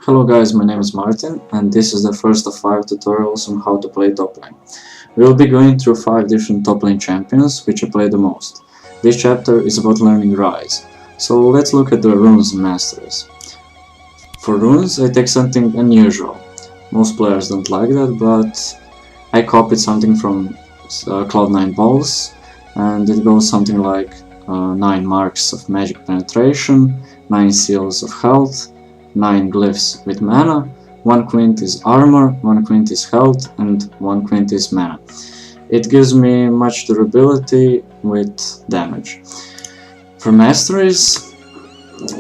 Hello guys, my name is Martin and this is the first of 5 tutorials on how to play Toplane. We will be going through 5 different Toplane champions which I play the most. This chapter is about learning Ryze, so let's look at the runes and masteries. For runes I take something unusual. Most players don't like that, but I copied something from Cloud9 balls, and it goes something like 9 marks of magic penetration, 9 seals of health, 9 glyphs with mana, 1 quint is armor, 1 quint is health, and 1 quint is mana. It gives me much durability with damage. For masteries,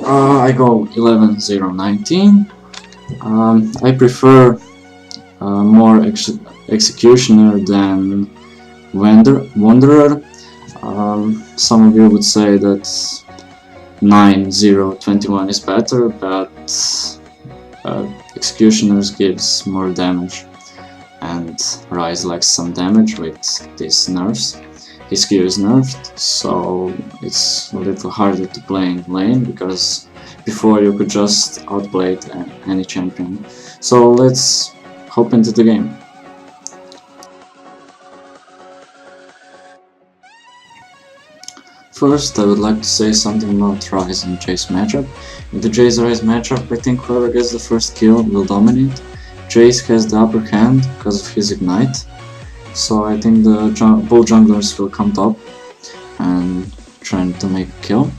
I go 11-0-19. I prefer more executioner than wanderer. Some of you would say that 9-0-21 is better, but executioners gives more damage, and Ryze lacks some damage with these nerfs. His Q is nerfed, so it's a little harder to play in lane, because before you could just outplay any champion. So let's hop into the game. First, I would like to say something about Ryze and Jace matchup. In the Jace-Ryze matchup, I think whoever gets the first kill will dominate. Jace has the upper hand because of his ignite, so I think the both junglers will come top and trying to make a kill.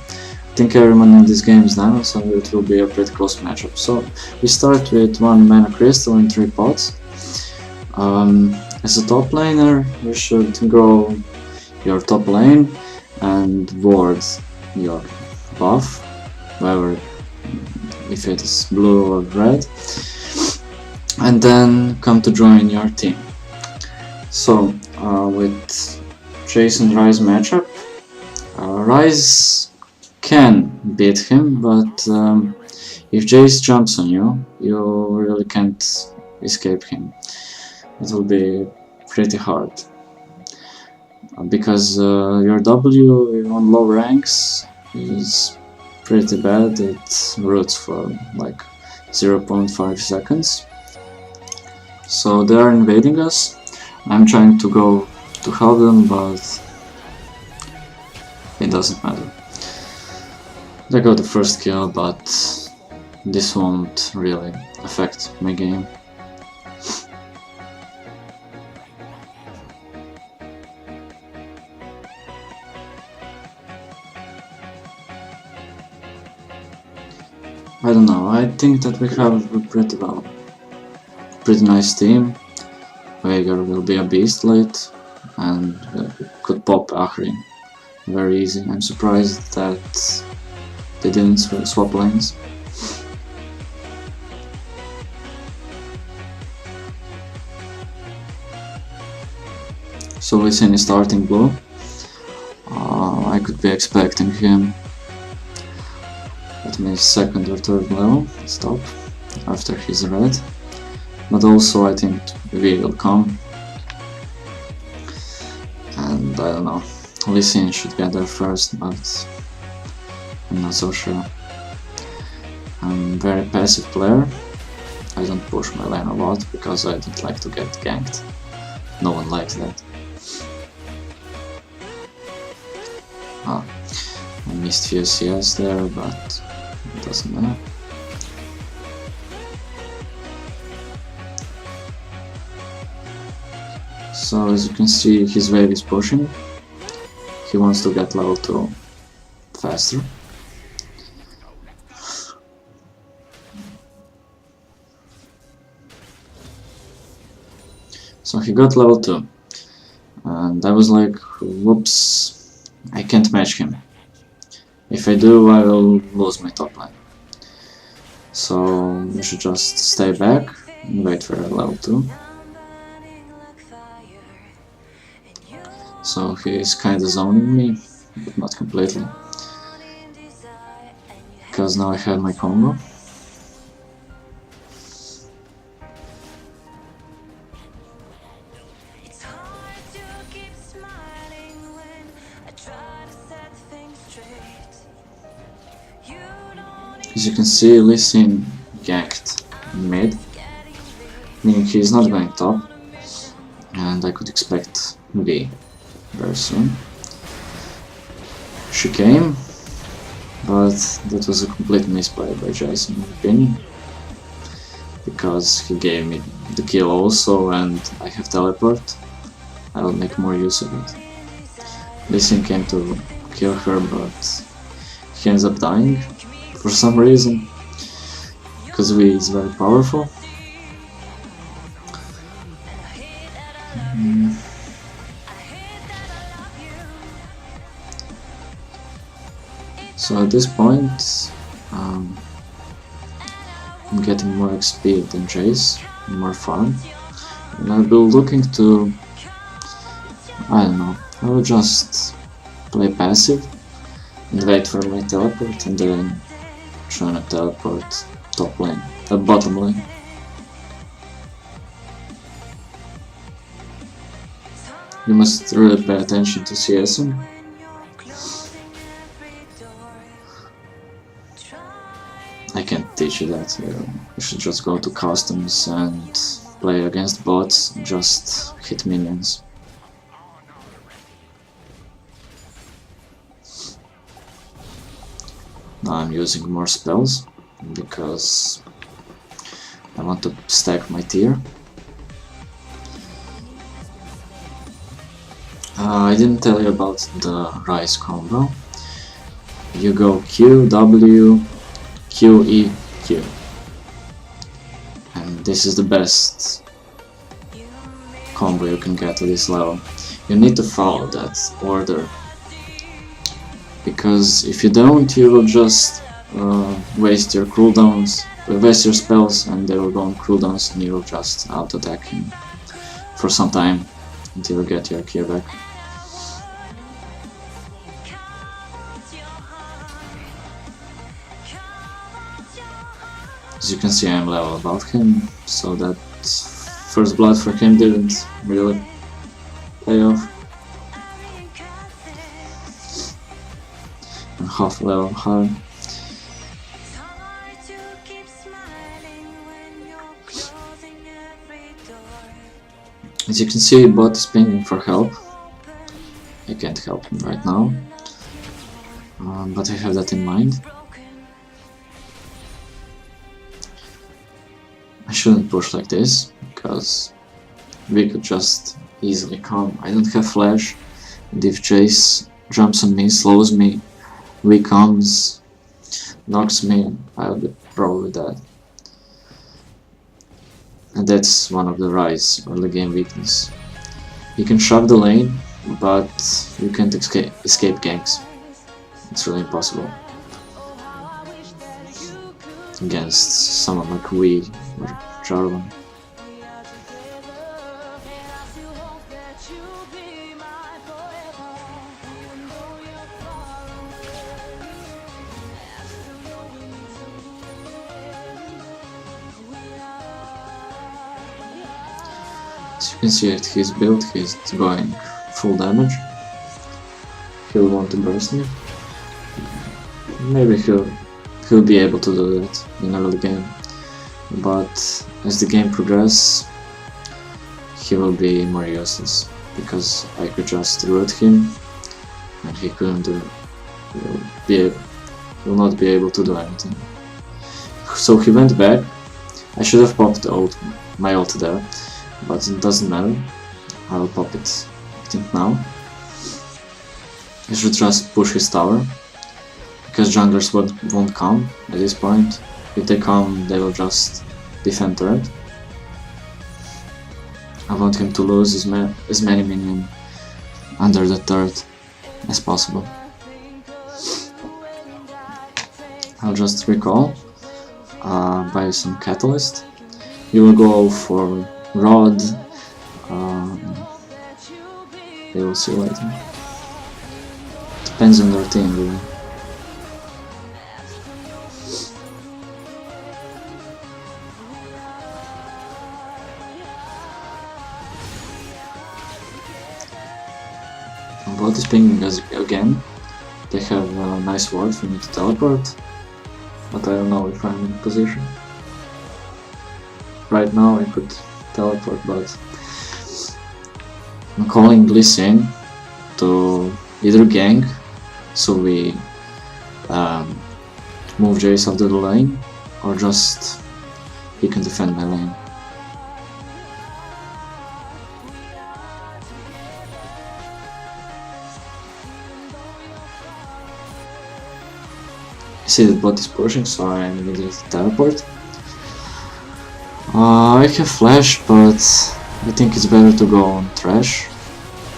I think everyone in this game is down, so it will be a pretty close matchup. So we start with 1 mana crystal in 3 pots. As a top laner, you should grow your top lane and ward your buff, whether if it is blue or red, and then come to join your team. So with Jace and Ryze matchup, Ryze can beat him, but if Jace jumps on you, you really can't escape him. It will be pretty hard, because your W on low ranks is pretty bad. It roots for like 0.5 seconds. So they are invading us. I'm trying to go to help them, but it doesn't matter. They got the first kill, but this won't really affect my game. I don't know, I think that we have a pretty nice team. Veigar will be a beast late, and could pop Ahri very easy. I'm surprised that they didn't swap lanes. So Lee Sin is starting blue. I could be expecting him at maybe 2nd or 3rd level, stop, after he's red. But also I think V will come, and I don't know, Lee Sin should get there first, but I'm not so sure. I'm a very passive player. I don't push my lane a lot because I don't like to get ganked. No one likes that. I missed few CS there, but it doesn't matter. So as you can see, his wave is pushing. He wants to get level 2 faster. So he got level 2, and I was like, whoops, I can't match him. If I do, I will lose my top lane. So you should just stay back and wait for level 2. So he is kinda zoning me, but not completely, because now I have my combo. As you can see, Lee Sin ganked mid, meaning he's not going top, and I could expect V very soon. She came, but that was a complete misplay by Ryze in my opinion, because he gave me the kill also, and I have teleport. I will make more use of it. This thing came to kill her, but he ends up dying for some reason, because V is very powerful. So at this point, I'm getting more XP than Ryze, more farm, and I'll be looking to, I don't know, I will just play passive and wait for my teleport, and then try to teleport top lane, bottom lane. You must really pay attention to CSing. I can't teach you that. You should just go to customs and play against bots, just hit minions. Now I'm using more spells because I want to stack my tier. I didn't tell you about the Ryze combo. You go Q, W, Q, E, Q. And this is the best combo you can get at this level. You need to follow that order, because if you don't, you will just waste your cooldowns, waste your spells, and they will go on cooldowns, and you will just auto-attack him for some time until you get your Q back. As you can see, I'm level above him, so that first blood for him didn't really pay off. And half level higher. As you can see, bot is pinging for help. I can't help him right now, but I have that in mind. I shouldn't push like this, because we could just easily come. I don't have flash, and if Ryze jumps on me, slows me, V comes, knocks me, I'll be probably dead. And that's one of the Ryze early game weakness. You can shove the lane, but you can't escape ganks. It's really impossible against someone like V or Jarvan. As you can see at his build, he's going full damage. He'll want to burst me. Maybe he'll be able to do that in early game, but as the game progresses, he will be more useless, because I could just root him and he couldn't do. He'll not be able to do anything. So he went back. I should have popped my ult there, but it doesn't matter. I will pop it, I think, now. I should just push his tower, because junglers won't come at this point. If they come, they will just defend turret. I want him to lose as many minions under the turret as possible. I'll just recall, buy some catalyst. You will go for rod. We will see later. Depends on their team, really. Bot is pinging us again. They have a nice ward for me to teleport, but I don't know if I'm in position. right now I could teleport, but I'm calling Lee Sin to either gank, so we move Jace after the lane, or just he can defend my lane. I see that bot is pushing, so I immediately teleport. I have flash, but I think it's better to go on trash,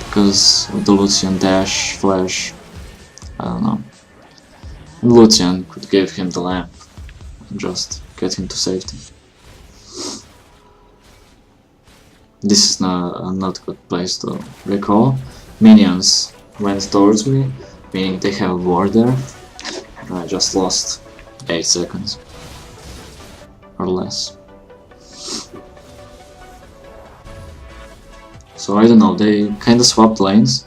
because of the Lucian dash, flash, I don't know. And Lucian could give him the lamp and just get him to safety. This is not a good place to recall. Minions went towards me, meaning they have a ward there. I just lost 8 seconds or less. So I don't know, they kinda swapped lanes.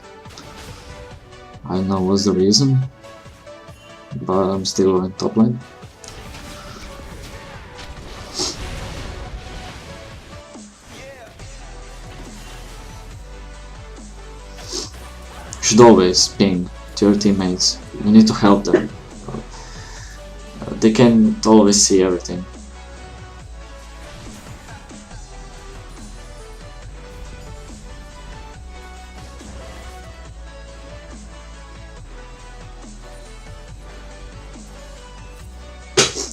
I don't know what's the reason, but I'm still in top lane. You should always ping to your teammates. You need to help them. They can't always see everything.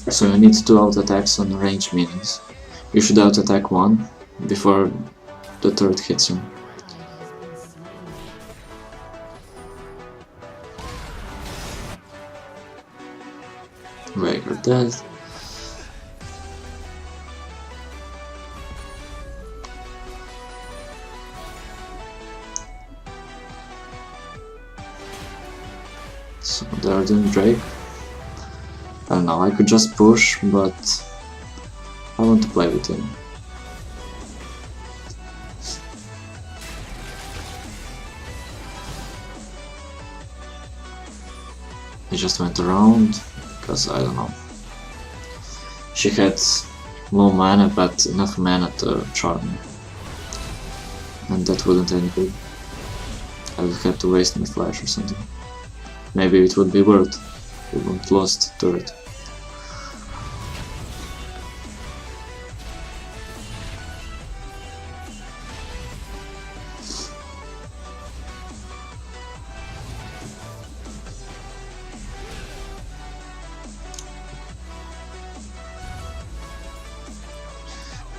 So you need to auto-attacks on range minions. You should auto-attack one before the third hits you. Veigar dead. So they're doing Drake. I don't know, I could just push, but I want to play with him. He just went around, because I don't know. She had low mana, but enough mana to charm me. And that wouldn't end good. I would have to waste my flash or something. Maybe it would be worth. We won't lost turret.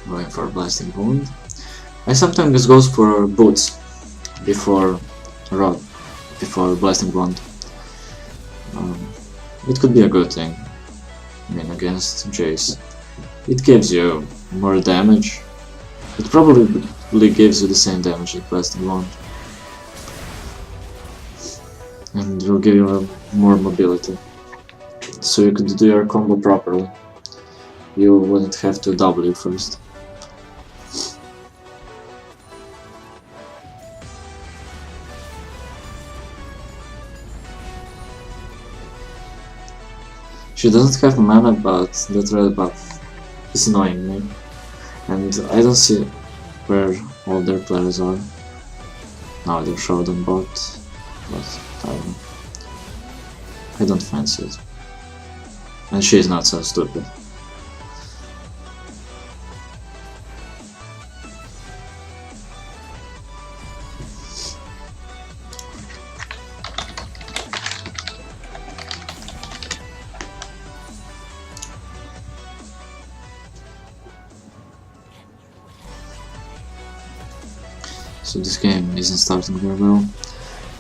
Going for blasting wound. I sometimes goes for boots before rod, before blasting wound. It could be a good thing. I mean, against Jace. It gives you more damage. It probably gives you the same damage as blasting wound. And will give you more mobility. So you could do your combo properly. You wouldn't have to W first. She doesn't have mana, but that red buff is annoying me. And I don't see where all their players are. Now they're showed on bot, but I don't fancy it. And she's not so stupid. So this game isn't starting very well.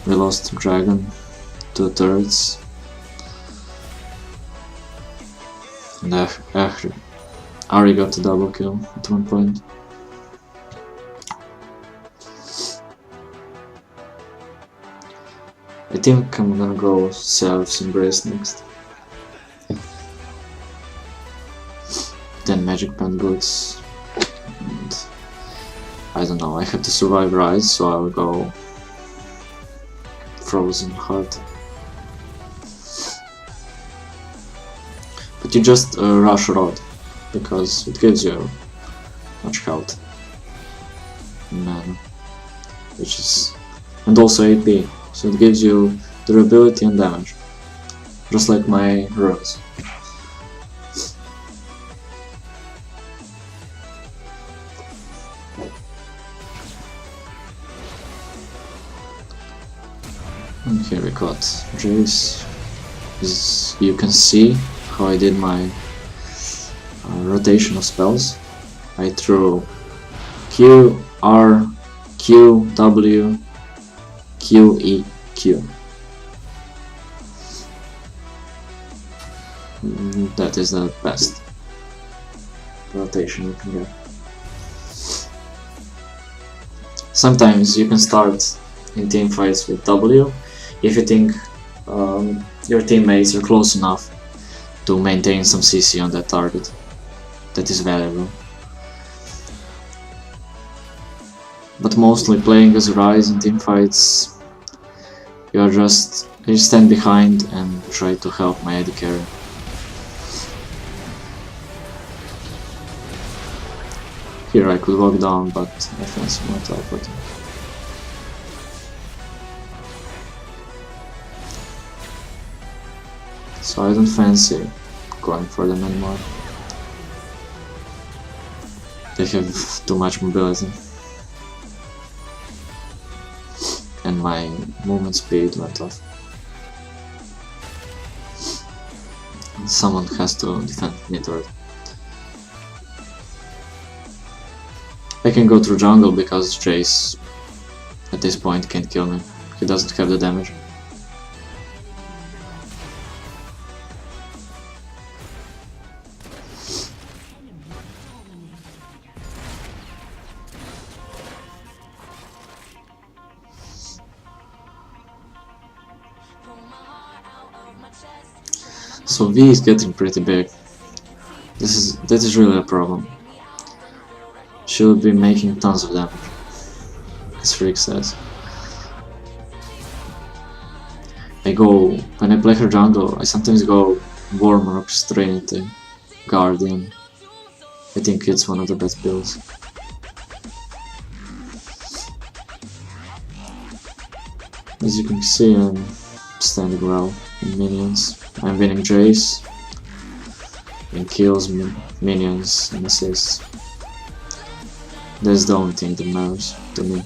We lost Dragon, 2 turrets, and Ari got a double kill at one point. I think I'm gonna go Self's Embrace next. Then Magic Pen Boots. I don't know, I have to survive Ryze, so I'll go Frozen Heart. But you just rush Rod, because it gives you much health and mana, which is, and also AP, so it gives you durability and damage, just like my runes. And here we got Ryze. You can see how I did my rotation of spells. I threw Q, R, Q, W, Q, E, Q. That is the best rotation you can get. Sometimes you can start in team fights with W if you think your teammates are close enough to maintain some CC on that target. That is valuable. But mostly playing as Ryze in teamfights, you stand behind and try to help my AD carry. Here I could walk down, but I fancy more teleporting. So I don't fancy going for them anymore. They have too much mobility. And my movement speed went off. And someone has to defend mid-ward. I can go through jungle because Ryze at this point can't kill me. He doesn't have the damage. So V is getting pretty big. That is really a problem. She'll be making tons of damage, as Freak says. When I play her jungle, I sometimes go Warmorks, Trinity, Guardian. I think it's one of the best builds. As you can see, I'm standing well in minions. I'm winning Ryze in kills, minions, and assists. That's the only thing that matters to me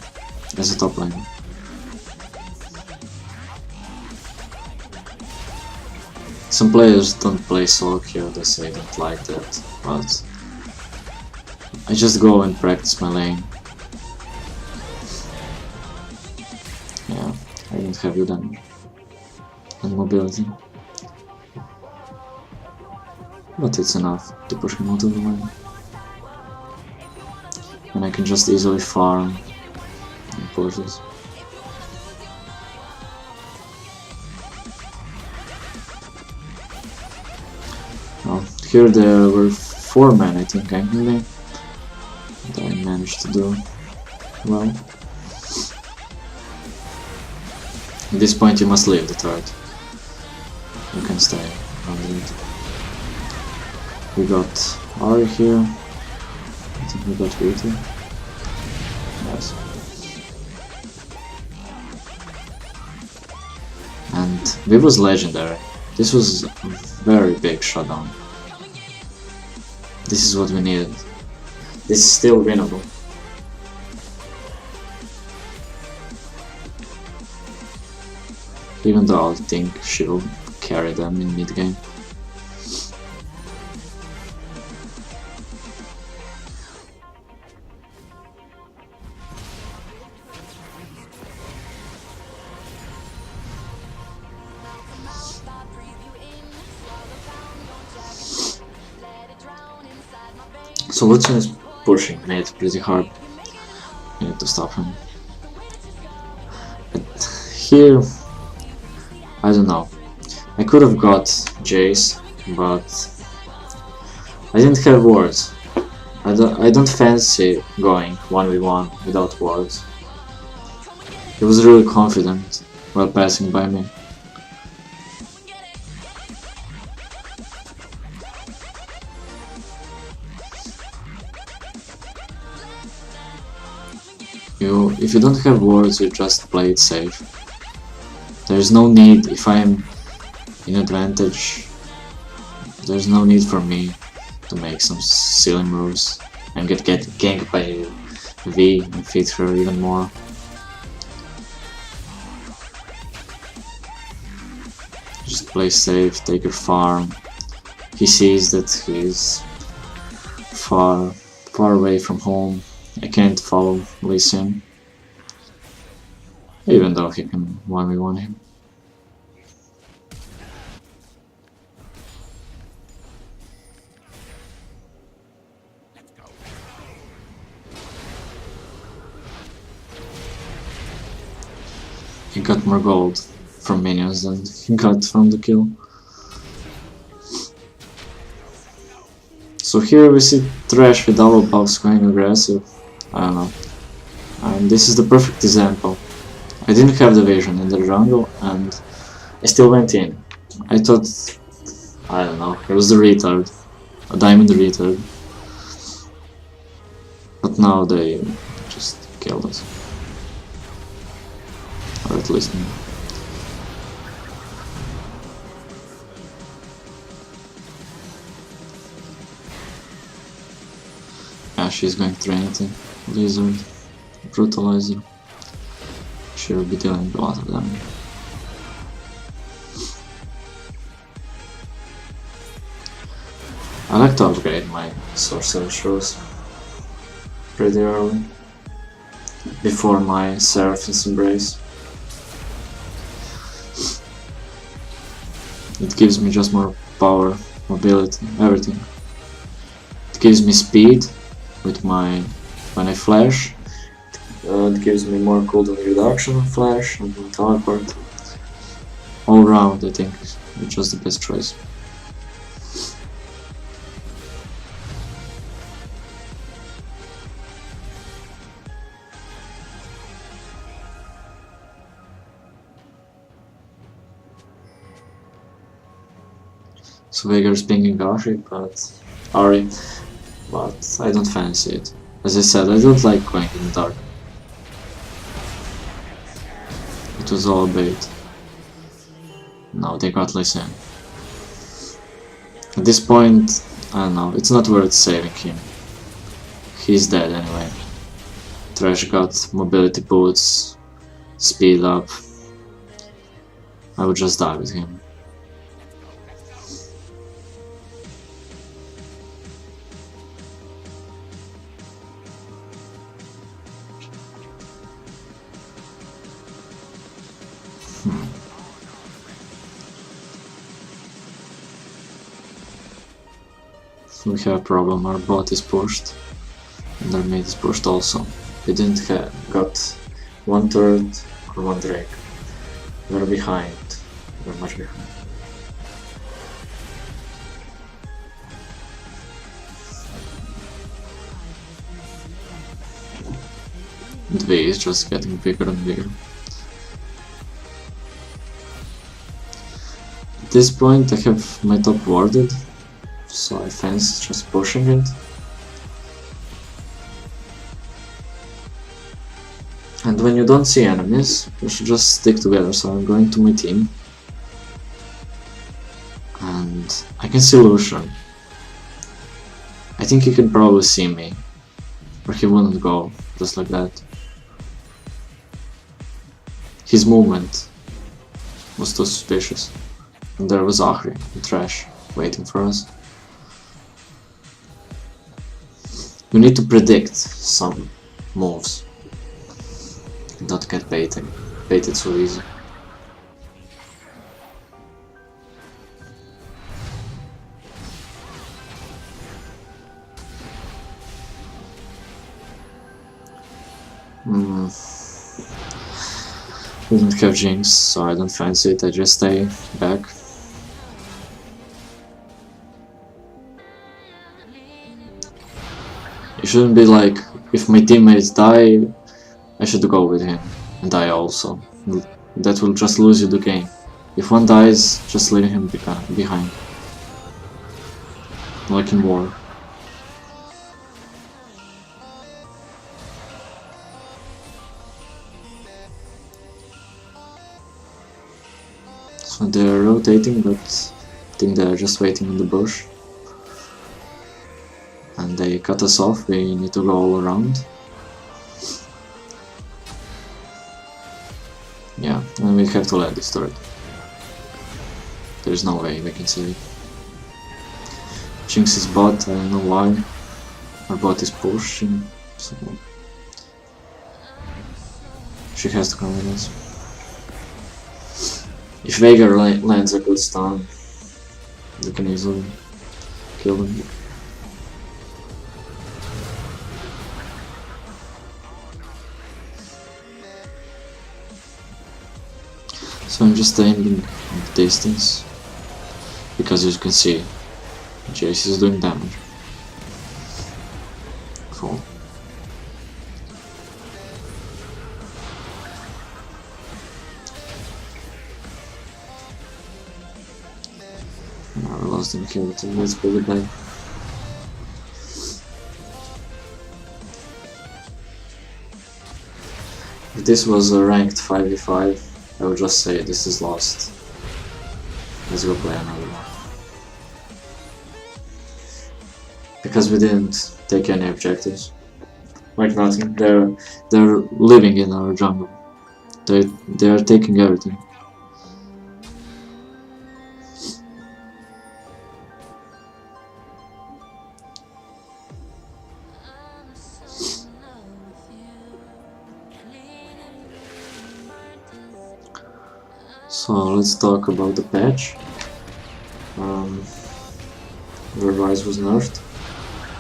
as a top laner. Some players don't play solo queue, they say they don't like that, but I just go and practice my lane. Yeah, I don't have good damage and mobility, but it's enough to push him out of the lane. And I can just easily farm and push this. Well, here there were 4 men, I think, ganking me, and I managed to do well. At this point you must leave the turret. You can stay under it. We got Ari here. I think we got Beauty. Yes. And Viv was legendary. This was a very big shutdown. This is what we needed. This is still winnable. Even though I think she'll carry them in mid-game. So Lucian is pushing mid pretty hard. I need to stop him. But here, I don't know. I could have got Jace, but I didn't have wards. I don't fancy going 1v1 without wards. He was really confident while passing by me. If you don't have wards, you just play it safe. There's no need, if I'm in advantage, there's no need for me to make some silly moves and get ganked by V and feed her even more. Just play safe, take your farm. He sees that he's far away from home. I can't follow Lee Sin, even though he can 1v1 him. He got more gold from minions than he got from the kill. So here we see Thresh with double buffs going aggressive. I don't know. And this is the perfect example. I didn't have the vision in the jungle and I still went in. I thought, I don't know, it was a retard. A diamond retard. But now they just killed us. Or at least me. Yeah, she's going Trinity, Lizard, Brutalizer. She will be dealing a lot of them. I like to upgrade my Sorcerer Shoes pretty early, before my Seraphim's Embrace. It gives me just more power, mobility, everything. It gives me speed with my when I flash. It gives me more cooldown reduction on flash and teleport. All round, I think it's just the best choice. So Veigar's pinging Ari, but I don't fancy it. As I said, I don't like going in the dark. It was all a bait. No, they got Lee Sin. At this point, I don't know, it's not worth saving him. He's dead anyway. Thresh got mobility boots, speed up. I would just die with him. We have a problem, our bot is pushed, and our mid is pushed also. We didn't have got one turret or one Drake. We're behind, we're much behind. And V is just getting bigger and bigger. At this point I have my top warded, so I fancy just pushing it. And when you don't see enemies, you should just stick together, so I'm going to my team. And I can see Lucian. I think he can probably see me, or he wouldn't go just like that. His movement was too suspicious. And there was Ahri, the Thresh, waiting for us. You need to predict some moves, not get baited so easy. We don't have Jinx, so I don't fancy it, I just stay back. It shouldn't be like, if my teammates die, I should go with him and die also. That will just lose you the game. If one dies, just leave him behind. Like in war. They're rotating, but I think they're just waiting in the bush. And they cut us off, we need to go all around. Yeah, and we have to let this turret. There's no way we can save it. Jinx is bot, I don't know why. Our bot is pushing, so she has to come with us. If Veigar lands a good stun, we can easily kill them. So I'm just aiming at the distance, because as you can see, Jace is doing damage. Cool. I lost him here, so let's pull it back. If this was a ranked 5v5, I would just say this is lost. Let's go play another one. Because we didn't take any objectives. Like nothing. They're living in our jungle. They are taking everything. So let's talk about the patch. Where Ryze was nerfed.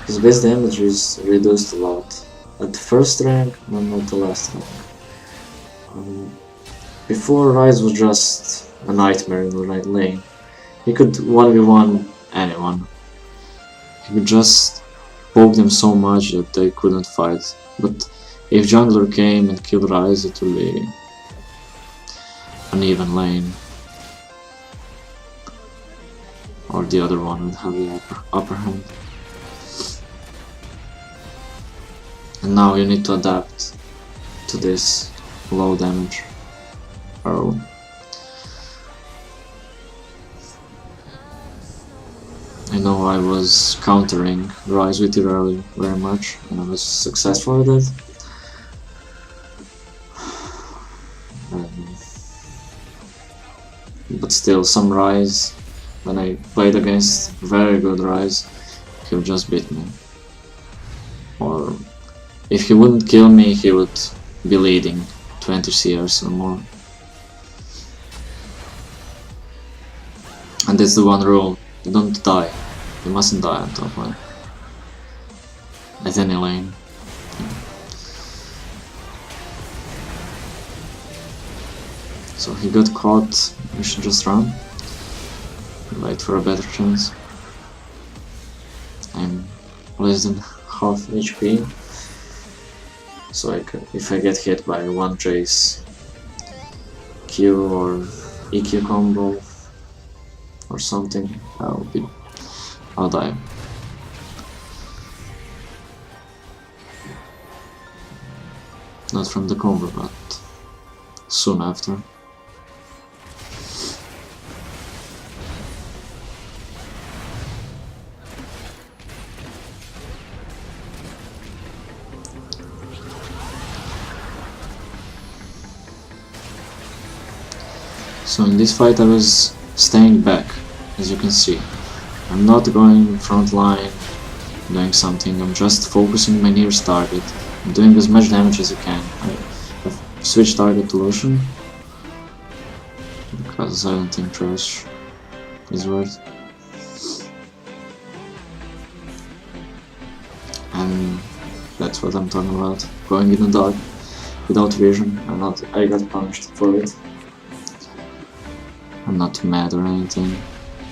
His base damage is reduced a lot. At the first rank, but not the last rank. Before, Ryze was just a nightmare in the right lane. He could 1v1 anyone. He could just poke them so much that they couldn't fight. But if jungler came and killed Ryze, it would be an even lane. Or the other one would have the upper hand. And now you need to adapt to this low damage early. I know I was countering Ryze with it early very much, and I was successful at it. But still, some Ryze, when I played against very good Ryze, he would just beat me. Or if he wouldn't kill me, he would be leading 20 CRs or more. And that's the one rule: you don't die. You mustn't die on top lane. At any lane. So he got caught, we should just run. Wait for a better chance. I'm less than half HP. So if I get hit by one Jace Q or EQ combo or something, I'll die. Not from the combo, but soon after. So in this fight I was staying back, as you can see. I'm not going front line, doing something, I'm just focusing my nearest target, I'm doing as much damage as I can. I've switched target to Lucian, because I don't think trash is worth. And that's what I'm talking about, going in the dark, without vision, I got punished for it. I'm not mad or anything.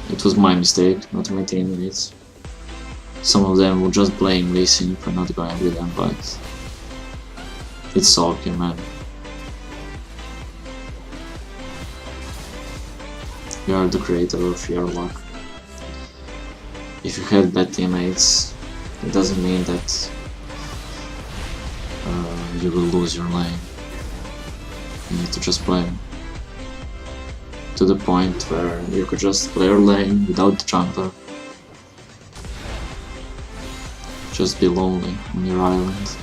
It was my mistake, not my teammates. Some of them will just blame Lee Sin for not going with them, but it's okay, man. You are the creator of your luck. If you have bad teammates, it doesn't mean that you will lose your lane. You need to just play to the point where you could just play your lane without the jungler. Just be lonely on your island.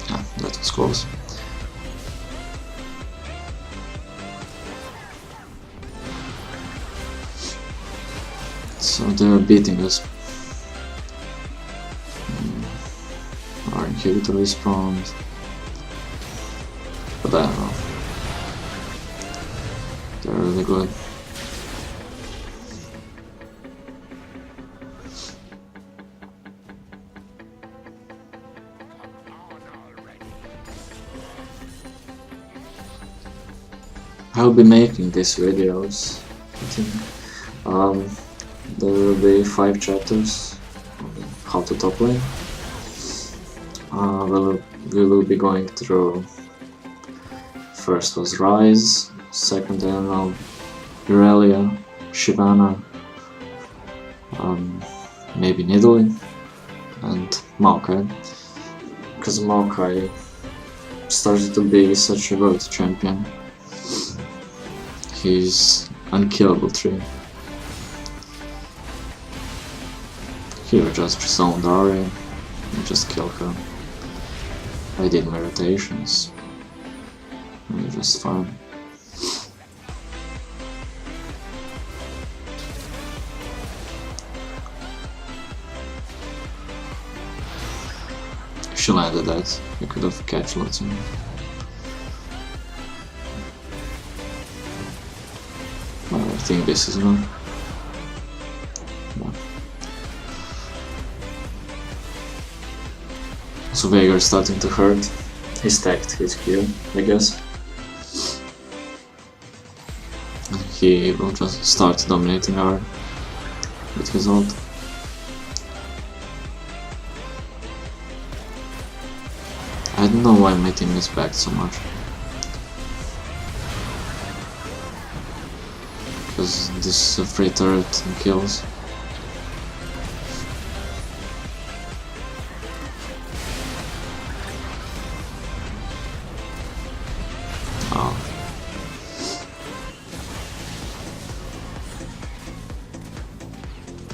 Yeah, that was close. So they're beating us. Our inhibitor is spawned. But I don't know. They're really good. I'll be making these videos, I think. There will be 5 chapters on how to top lane. We will be going through. First was Ryze, second I don't know, Irelia, Shyvana, maybe Nidalee, and Maokai. Because Maokai started to be such a good champion. He's unkillable tree. Here just resound Ari and just kill her. I did my rotations. And just fine. If she landed that, I could have catch lots of him. I think this is enough. So Veigar is starting to hurt. He stacked his Q, I guess. He will just start dominating our with his ult. I don't know why my team is backed so much. Because this is a free turret and kills. Oh.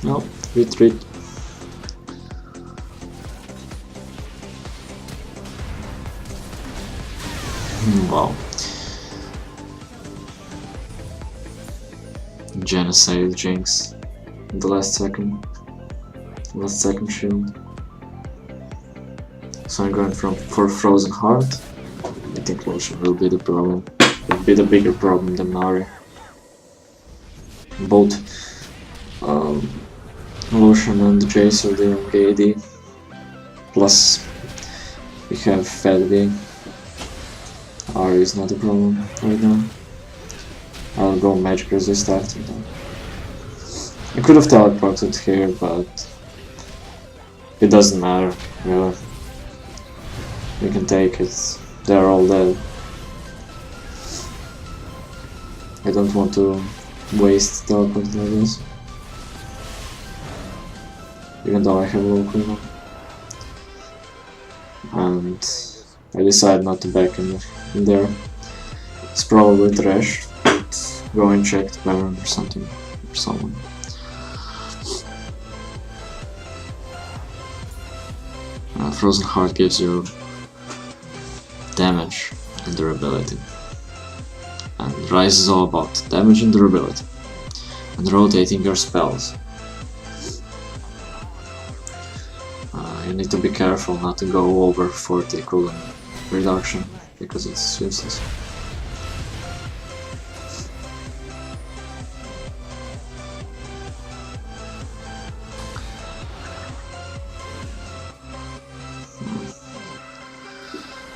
No, retreat. Wow. Genocide Jinx. The last second shield. So I'm going for Frozen Heart. I think Lucian will be the problem. Will be the bigger problem than Nari. Both Lucian and Jace are doing AD. Plus we have Fedby. Ari is not a problem right now. I'll go Magic Resist after that. I could have teleported here, but it doesn't matter, really. We can take it. They're all dead. I don't want to waste teleporting like this. Even though I have low Queen. And I decided not to back in there. It's probably trash, but go and check the Baron or something, or someone. Frozen Heart gives you damage and durability. And Ryze is all about damage and durability. And rotating your spells. You need to be careful not to go over 40 cooldown reduction, because it's useless.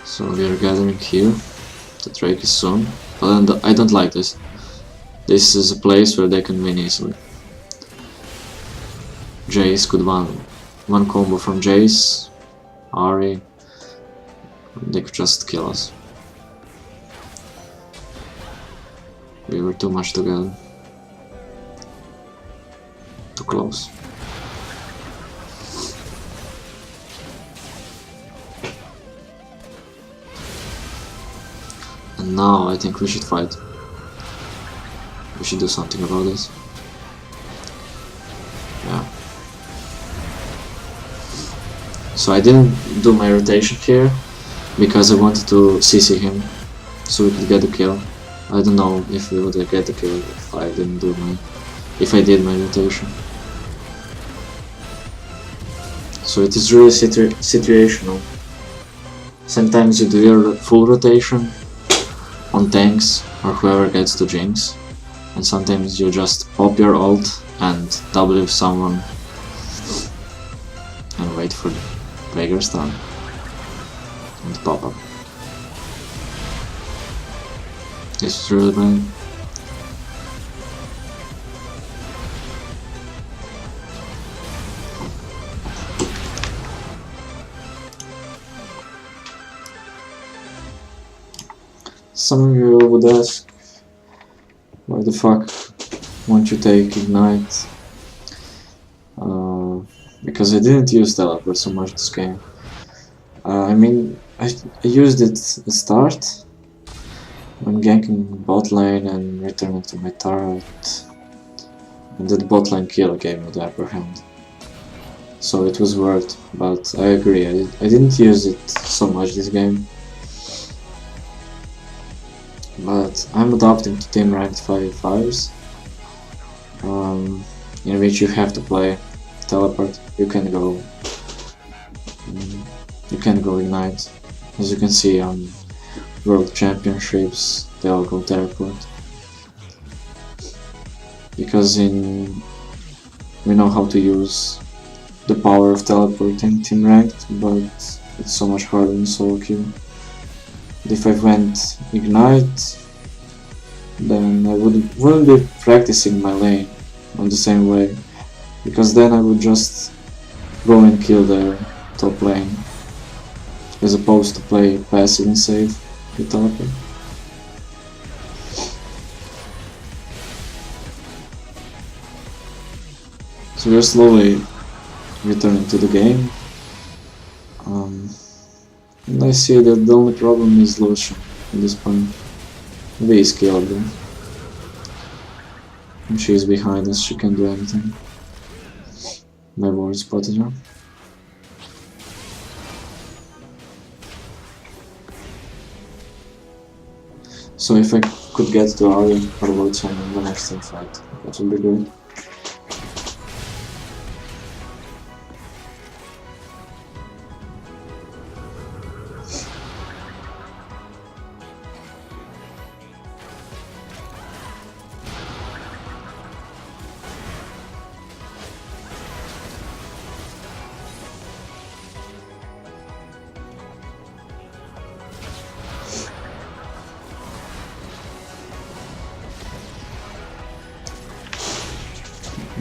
So we are gathering here. The Drake is soon, but I don't like this. This is a place where they can win easily. Jace could one combo from Jace, Ari, they could just kill us. We were too much together. Too close. Now I think we should fight. We should do something about this. Yeah. So I didn't do my rotation here because I wanted to CC him so we could get the kill. I don't know if we would get the kill if I didn't do my... if I did my rotation. So it is really situational. Sometimes you do your full rotation on tanks or whoever gets to Jinx, and sometimes you just pop your ult and W someone and wait for the Veigar stun and pop up. This is really bad. Some of you would ask, why the fuck won't you take Ignite? Because I didn't use teleport so much this game. I mean, I used it at the start when ganking bot lane and returning to my turret, and that bot lane kill gave me the upper hand. So it was worth, but I agree, I didn't use it so much this game. But I'm adapting to team ranked 5v5s, in which you have to play teleport. You can go Ignite. As you can see on World Championships, they all go teleport. Because we know how to use the power of teleport in team ranked, but it's so much harder in solo queue. If I went Ignite, then I wouldn't be practicing my lane on the same way, because then I would just go and kill their top lane, as opposed to play passive and save with teleport. So we're slowly returning to the game. And I see that the only problem is Lucian at this point. V is killable. And she is behind us, she can't do anything. My ward spotted her. So if I could get to Arya or Lucian in the next team fight, that would be good.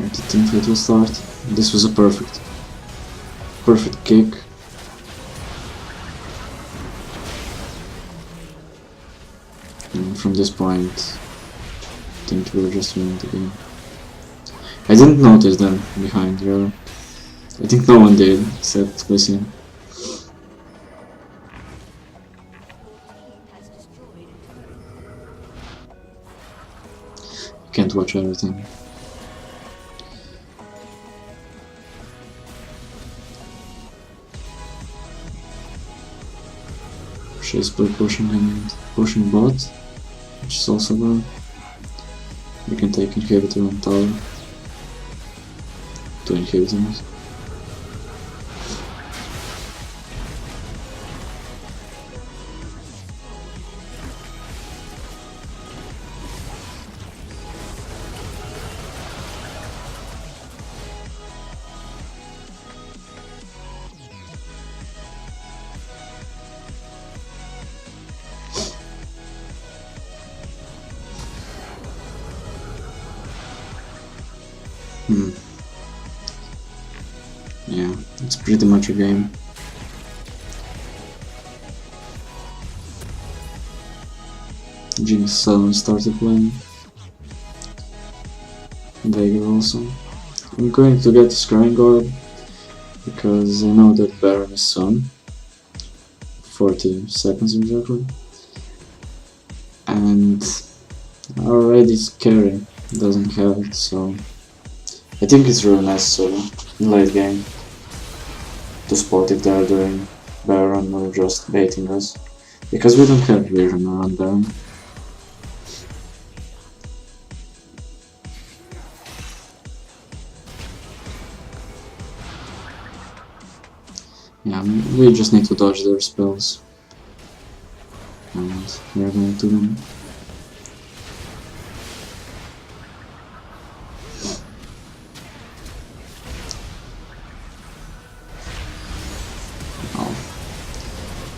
The team fight will start. This was a perfect kick. And from this point, I think we were just winning the game. I didn't notice them behind her. I think no one did, except Lysian. You can't watch everything. She's pushing and pushing bot, which is also good. We can take inhibitor on tower. 2 inhibitors. Yeah, it's pretty much a game. Jinx suddenly started playing. Veigar also. I'm going to get the Scrying Orb because I know that Baron is soon. 40 seconds exactly. and already carry doesn't have it, so I think it's really necessary in late game to spot if they're doing Baron or just baiting us, because we don't have vision around Baron. Yeah, we just need to dodge their spells, and we're going to them.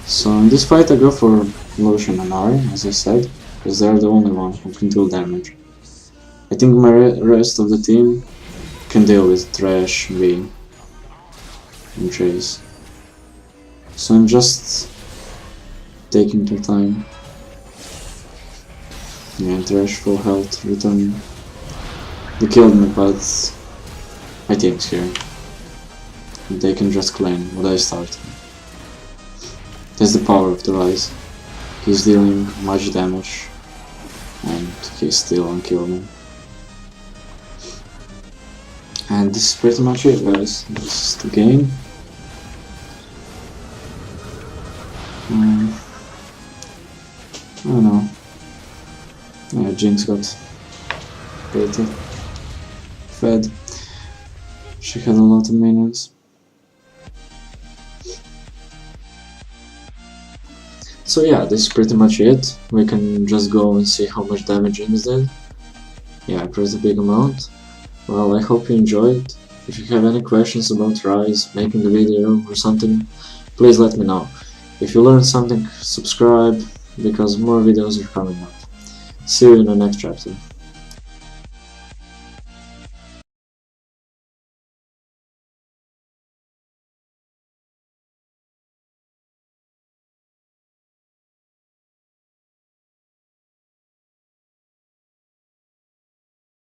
So in this fight I go for Lucian and Ari, as I said, because they're the only one who can deal damage. I think my rest of the team can deal with Thresh, V, and Chase. So I'm just taking their time. Yeah, Thresh full health, returning. They killed me, but my team's here. They can just claim what I started. That's the power of the Ryze. He's dealing much damage and he's still unkillable. And this is pretty much it, guys. This is the game. I don't know. Yeah, Jinx got pretty fed. She had a lot of minions. So yeah, this is pretty much it. We can just go and see how much damage Jinx did. Yeah, pretty big amount. Well, I hope you enjoyed. If you have any questions about Ryze, making the video or something, please let me know. If you learned something, subscribe, because more videos are coming up. See you in the next chapter.